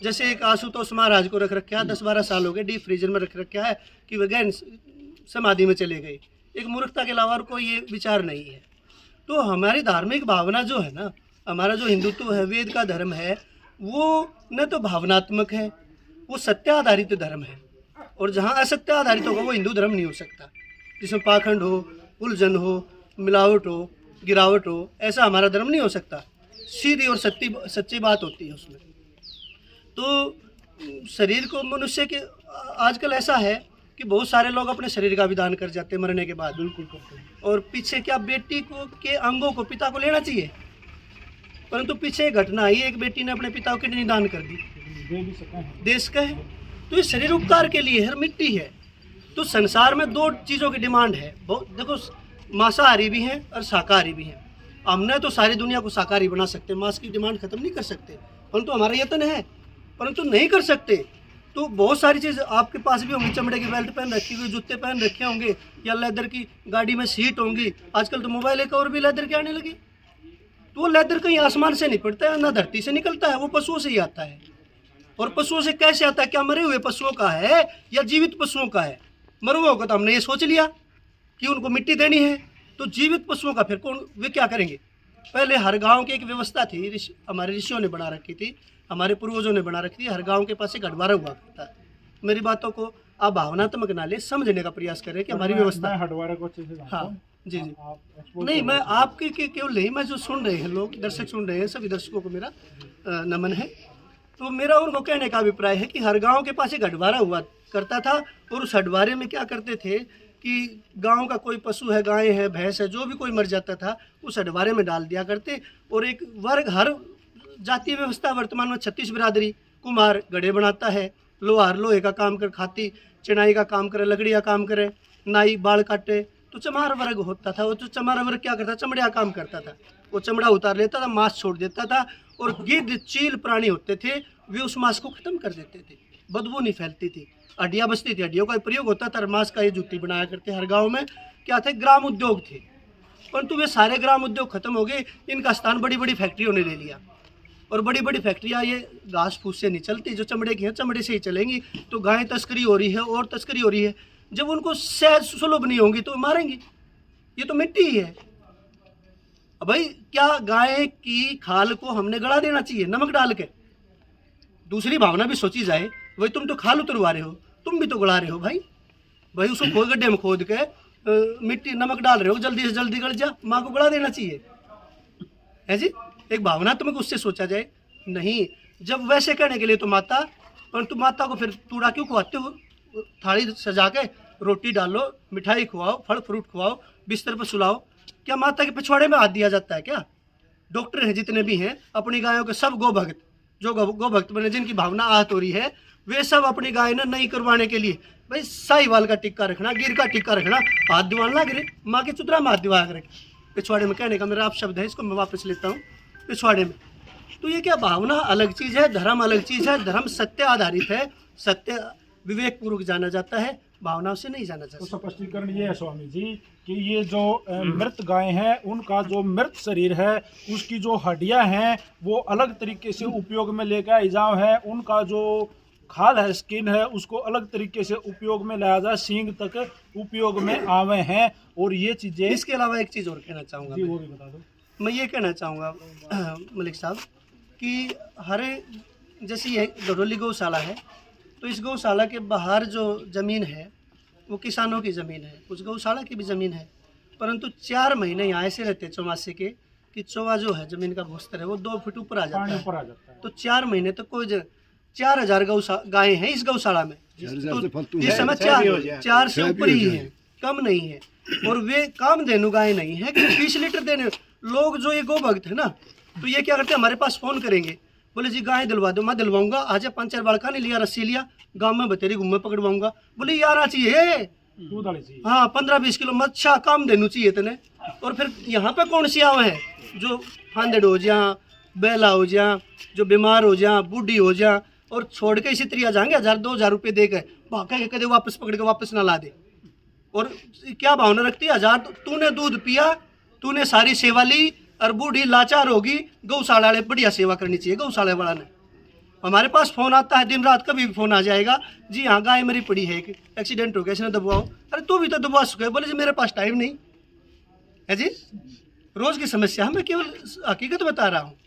जैसे एक आशुतोष महाराज को रख रखा है, 10-12 साल हो गए डीप फ्रीजर में रख रखा है कि वे गहन समाधि में चले गए। एक मूर्खता के अलावा और कोई ये विचार नहीं है। तो हमारी धार्मिक भावना जो है ना, हमारा जो हिंदुत्व है, वेद का धर्म है, वो न तो भावनात्मक है, वो सत्य आधारित धर्म है। और जहाँ असत्य आधारित होगा वो हिंदू धर्म नहीं हो सकता, जिसमें पाखंड हो, उलझन हो, मिलावट हो, गिरावट हो, ऐसा हमारा धर्म नहीं हो सकता। सीधी और सच्ची बात होती है उसमें। तो शरीर को मनुष्य के आजकल ऐसा है कि बहुत सारे लोग अपने शरीर का भी दान कर जाते हैं मरने के बाद। बिल्कुल करते हैं। और पीछे क्या बेटी को के अंगों को पिता को लेना चाहिए, परंतु पीछे एक घटना आई, एक बेटी ने अपने पिता को किडनी दान कर दी। दे भी सके हैं। देश का है तो ये शरीर उपकार के लिए है, मिट्टी है। तो संसार में 2 चीज़ों की डिमांड है। बहुत देखो, मांसाहारी भी हैं और शाकाहारी भी हैं। हमने तो सारी दुनिया को शाकाहारी बना सकते, मांस की डिमांड खत्म नहीं कर सकते, परंतु हमारा यत्न है, परंतु नहीं कर सकते। तो बहुत सारी चीज़ आपके पास भी होंगी, चमड़े की बेल्ट पहन रखी हुई, जूते पहन रखे होंगे, या लेदर की गाड़ी में सीट होंगी। आजकल तो मोबाइल एक और भी लेदर के आने लगी। तो वो लेदर कहीं आसमान से नहीं पड़ता है, ना धरती से निकलता है, वो पशुओं से ही आता है। और पशुओं से कैसे आता है? क्या मरे हुए पशुओं का है या जीवित पशुओं का है? मरे हुए का तो हमने ये सोच लिया कि उनको मिट्टी देनी है, तो जीवित पशुओं का फिर कौन, वे क्या करेंगे? पहले हर गांव की एक व्यवस्था थी, हमारे ऋषियों ने बना रखी थी, हमारे पूर्वजों ने बना रखी थी। हर गांव के पास एक हटवारा हुआ करता है। मेरी बातों को आप भावनात्मक ना ले, समझने का प्रयास करें कि हमारी व्यवस्था। हटवारे को अच्छे से जानता हूं। हाँ जी जी। आप एक्सपोर्ट नहीं, मैं आपके केवल नहीं, मैं जो सुन रहे हैं लोग, दर्शक सुन रहे हैं, सभी दर्शकों को मेरा नमन है। तो मेरा उनको कहने का अभिप्राय है कि हर गांव के पास एक हटवारा हुआ करता था, और उस हटवारे में क्या करते थे कि गांव का कोई पशु है, गाय है, भैंस है, जो भी कोई मर जाता था उस हटवारे में डाल दिया करते। और एक वर्ग, हर जातीय व्यवस्था वर्तमान में 36 बिरादरी, कुम्हार गढ़े बनाता है, लोहार लोहे का काम कर खाती, चिनाई का काम करे, लकड़ी का काम करे, नाई बाल काटे, तो चमार वर्ग होता था। वो तो चमार वर्ग क्या करता? चमड़े का काम करता था। वो चमड़ा उतार लेता था, मांस छोड़ देता था, और गिद्ध चील प्राणी होते थे, वे उस मांस को खत्म कर देते थे, बदबू नहीं फैलती थी, हड्डियाँ बचती थी, हड्डियों का प्रयोग होता था, मांस का ये जूती बनाया करते। हर गाँव में क्या थे? ग्राम उद्योग थे, परंतु वे सारे ग्राम उद्योग खत्म हो गए। इनका स्थान बड़ी बड़ी फैक्ट्रियों ने ले लिया, और बड़ी बड़ी फैक्ट्रियाँ ये घास फूस से नहीं चलती, जो चमड़े की हैं चमड़े से ही चलेंगी। तो गायें तस्करी हो रही है और तस्करी हो रही है। जब उनको सहज सुलभ नहीं होंगी तो मारेंगी, ये तो मिट्टी ही है। अब भाई, क्या गाय की खाल को हमने गला देना चाहिए नमक डाल के? दूसरी भावना भी सोची जाए, भाई तुम तो खाल उतरवा रहे हो, तुम भी तो गला रहे हो भाई। भाई उसको खोद, गड्ढे में खोद के मिट्टी नमक डाल रहे हो, जल्दी से जल्दी गल जा, माँ को गला देना चाहिए है जी। एक भावनात्मक उससे सोचा जाए। नहीं, जब वैसे कहने के लिए तो माता, परंतु माता को फिर तूड़ा क्यों खुआते हो? थाली सजा के रोटी डालो, मिठाई खुआओ, फल फ्रूट खुआओ, बिस्तर पर सुलाओ। क्या माता के पिछवाड़े में हाथ दिया जाता है क्या? डॉक्टर हैं जितने भी हैं, अपनी गायों के सब गोभक्त, जो गोभक्त बने, जिनकी भावना आहत हो रही है, वे सब अपनी गाय ने नहीं करवाने के लिए, भाई साहिवाल का टिक्का रखना, गिर का टिक्का रखना, हाथ दिवाना गिरे, माँ के चुतरा में हाथ दिवा कर रखे। पिछवाड़े में कहने का मेरा आप शब्द है, इसको मैं वापस लेता हूँ, पिछवाड़े में। तो ये क्या, भावना अलग चीज़ है, धर्म अलग चीज़ है। धर्म सत्य आधारित है, सत्य विवेक पूर्वक जाना जाता है, भावनाओं से नहीं जाना तो चाहता। स्पष्टीकरण ये है स्वामी जी कि ये जो मृत गाय हैं, उनका जो मृत शरीर है, उसकी जो हड्डियां हैं वो अलग तरीके से उपयोग में लेकर आई जाओ है, उनका जो खाल है, स्किन है, उसको अलग तरीके से उपयोग में लाया जाए, सींग तक उपयोग में आवे हैं। और ये चीजें, इसके अलावा एक चीज़ और कहना चाहूँगा, जी वो भी बता दो। मैं ये कहना चाहूँगा मलिक साहब कि हर, जैसे ये गढ़ोली गौशाला है, तो इस गौशाला के बाहर जो ज़मीन है वो किसानों की ज़मीन है, उस गौशाला की भी ज़मीन है, परंतु 4 महीने यहाँ ऐसे रहते हैं चौमासे के कि चौवा जो है ज़मीन का भूस्तर है वो 2 फीट ऊपर आ जाता है। तो 4 महीने तक कोई 4000 गायें हैं इस गौशाला में, तो इस समय 4 से ऊपर ही है, कम नहीं है। और वे कामधेनु गायें नहीं है कि 20 लीटर देने। लोग जो ये गोभक्त है ना, तो ये क्या करते हैं, हमारे पास फ़ोन करेंगे, बोले जी गाय दिलवा दो, मैं दिलवाऊंगा, आजा 5-4 बालका नहीं लिया, रस्सी लिया, गांव में बतेरी घूमे पकड़वाऊंगा। बोले यार आ चाहिए, हाँ 15-20 किलो, अच्छा काम देनु चाहिए तने। और फिर यहाँ पे कौन सी आवे है जो फांदड़ हो जा, बैला हो जा, जो बीमार हो जा, बूढ़ी हो जा, और छोड़ के इसी तरिया जाएंगे 1000-2000 रुपये दे के, भागा के कदे वापस पकड़ के वापस ना ला दे। और क्या भावना रखती है, 1000 तूने दूध पिया, तूने सारी सेवा ली, और बूढ़ी लाचार होगी, गौशाला वाले बढ़िया सेवा करनी चाहिए गौशाला वाला ने। हमारे पास फ़ोन आता है दिन रात, कभी भी फ़ोन आ जाएगा, जी हाँ गाय मेरी पड़ी है, एक्सीडेंट हो गया, इसने दबवाओ। अरे तू भी तो दबवा सके, बोले जी मेरे पास टाइम नहीं है जी, रोज़ की समस्या है, मैं केवल हकीकत बता रहा हूँ।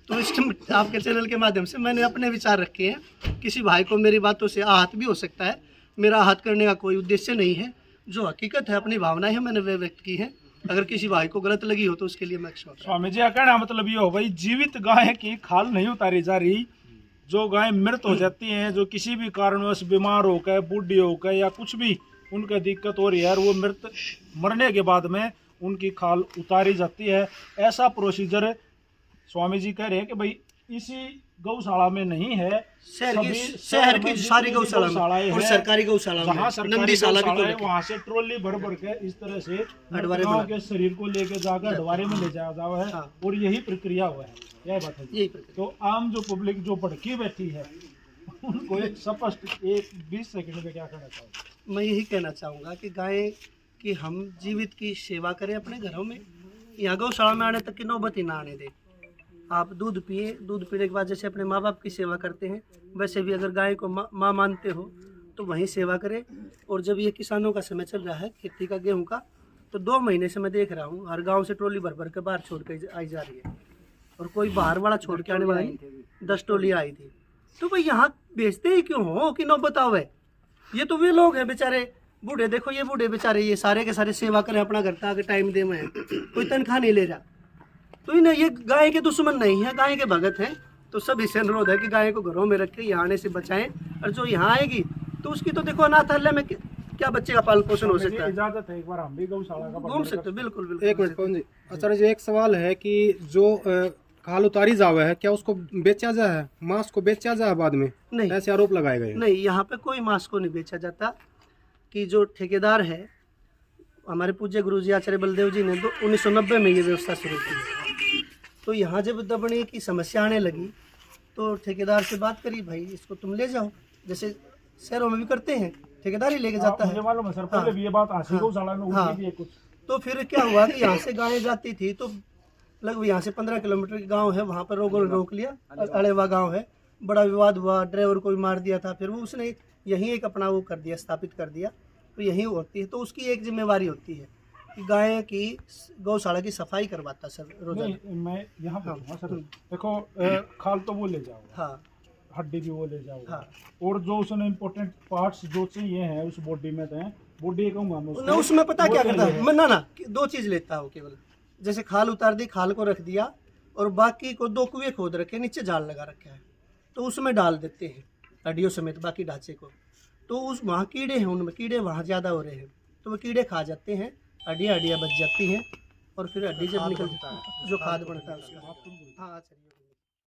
तो इस आपके चैनल के माध्यम से मैंने अपने विचार रखे हैं। किसी भाई को मेरी बातों से आहत भी हो सकता है, मेरा आहत करने का कोई उद्देश्य नहीं है। जो हकीकत है, अपनी भावनाएं हैं, मैंने वे व्यक्त की हैं। अगर किसी भाई को गलत लगी हो तो उसके लिए मैं क्षमा चाहता हूं। स्वामी जी का कहना मतलब ये हो भाई, जीवित गाय की खाल नहीं उतारी जा रही। जो गाय मृत हो जाती हैं, जो किसी भी कारणवश बीमार होकर, बूढ़ी होकर या कुछ भी उनका दिक्कत हो रही है, और वो मृत मरने के बाद में उनकी खाल उतारी जाती है। ऐसा प्रोसीजर स्वामी जी कह रहे हैं कि भाई इसी गौशाला में नहीं है, शहर की सारी गौशाला में और सरकारी गौशाला में, जहाँ सरकारी गौशाला है वहाँ से ट्रॉली भर भर के इस तरह से गायों के शरीर को लेके जाकर अडवारे में ले जाया जावा है। और यही प्रक्रिया हुआ है, यही बात है। यही प्रक्रिया। तो आम जो पब्लिक जो भड़की बैठी है, उनको एक स्पष्ट 20 सेकंड में क्या कहना चाहोगे? मैं यही कहना चाहूँगा कि गाय की हम जीवित की सेवा करें अपने घरों में, यहाँ गौशाला में आने तक की नौबत ही ना आने दें। आप दूध पिए, दूध पीने के बाद जैसे अपने माँ बाप की सेवा करते हैं, वैसे भी अगर गाय को माँ मानते हो तो वहीं सेवा करें। और जब ये किसानों का समय चल रहा है खेती का, गेहूं का, तो 2 महीने से मैं देख रहा हूँ हर गांव से ट्रॉली भर भर के बाहर छोड़ के आई जा रही है, और कोई बाहर वाला छोड़ के आने वाला नहीं। 10 ट्रॉली आई थी। तो भाई यहाँ बेचते ही क्यों हो कि नौबत आवे? ये तो वे लोग हैं बेचारे बूढ़े, देखो ये बूढ़े बेचारे, ये सारे के सारे सेवा करें अपना घर तक टाइम दे में, कोई तनख्वाह नहीं ले रहा। तो इन्हें ये गाय के दुश्मन नहीं है, गाय के भगत हैं। तो सभी से अनुरोध है कि गाय को घरों में रख के यहाँ आने से बचाएं। और जो यहाँ आएगी तो उसकी तो देखो अनाथालय में क्या बच्चे का पालन पोषण हो सकता है। इजाजत है, एक बार हम भी गौशाला का घूम सकते, बिल्कुल बिल्कुल। एक मिनट पवन जी, आचार्य जी एक सवाल है कि जो खाल उतारी जावे है, क्या उसको बेचा जा है, मांस को बेचा जा है बाद में? नहीं, ऐसे आरोप लगाए गए। नहीं, यहाँ पे कोई मांस को नहीं बेचा जाता। कि जो ठेकेदार है, हमारे पूज्य गुरु जी आचार्य बलदेव जी ने 1990 में ये व्यवस्था शुरू की। तो यहाँ जब दबने की समस्या आने लगी तो ठेकेदार से बात करी, भाई इसको तुम ले जाओ, जैसे शहरों में भी करते हैं, ठेकेदार ही लेके जाता है। मुझे मालूम है सर, पहले भी ये बात आशी गौशाला में हुई भी है कुछ। तो फिर क्या हुआ कि यहाँ से गायें जाती थी, तो लगभग यहाँ से 15 किलोमीटर का गाँव है, वहाँ पर रोक लिया, अड़ेवा गाँव है, बड़ा विवाद हुआ, ड्राइवर को भी मार दिया था। फिर वो उसने यहीं एक अपना वो कर दिया, स्थापित कर दिया, तो यहीं होती है। तो उसकी एक जिम्मेवारी होती है कि गाय की गौशाला की सफाई करवाता सर रोजाना। मैं यहाँ पूछूंगा सर, देखो खाल तो वो ले जाओ, हाँ, हड्डी भी वो ले जाओ, हाँ, और जो उसने इम्पोर्टेंट पार्ट्स जो चाहिए हैं उस बॉडी में तो बॉडी कहूँगा मैं उसमें पता क्या करता है मैं, ना 2 चीज़ लेता हूँ केवल। जैसे खाल उतार दी, खाल को रख दिया, और बाकी को 2 कुएं खोद रखे, नीचे जाल लगा रखा है, तो उसमें डाल देते हैं हड्डियों समेत बाकी ढांचे को। तो उस वहाँ कीड़े हैं, उनमें कीड़े वहाँ ज़्यादा हो रहे हैं, तो वो कीड़े खा जाते हैं, हड्डियाँ बच जाती हैं, और फिर हड्डी जब निकल जाता है जो खाद बनता है उसका। हाँ, चलिए।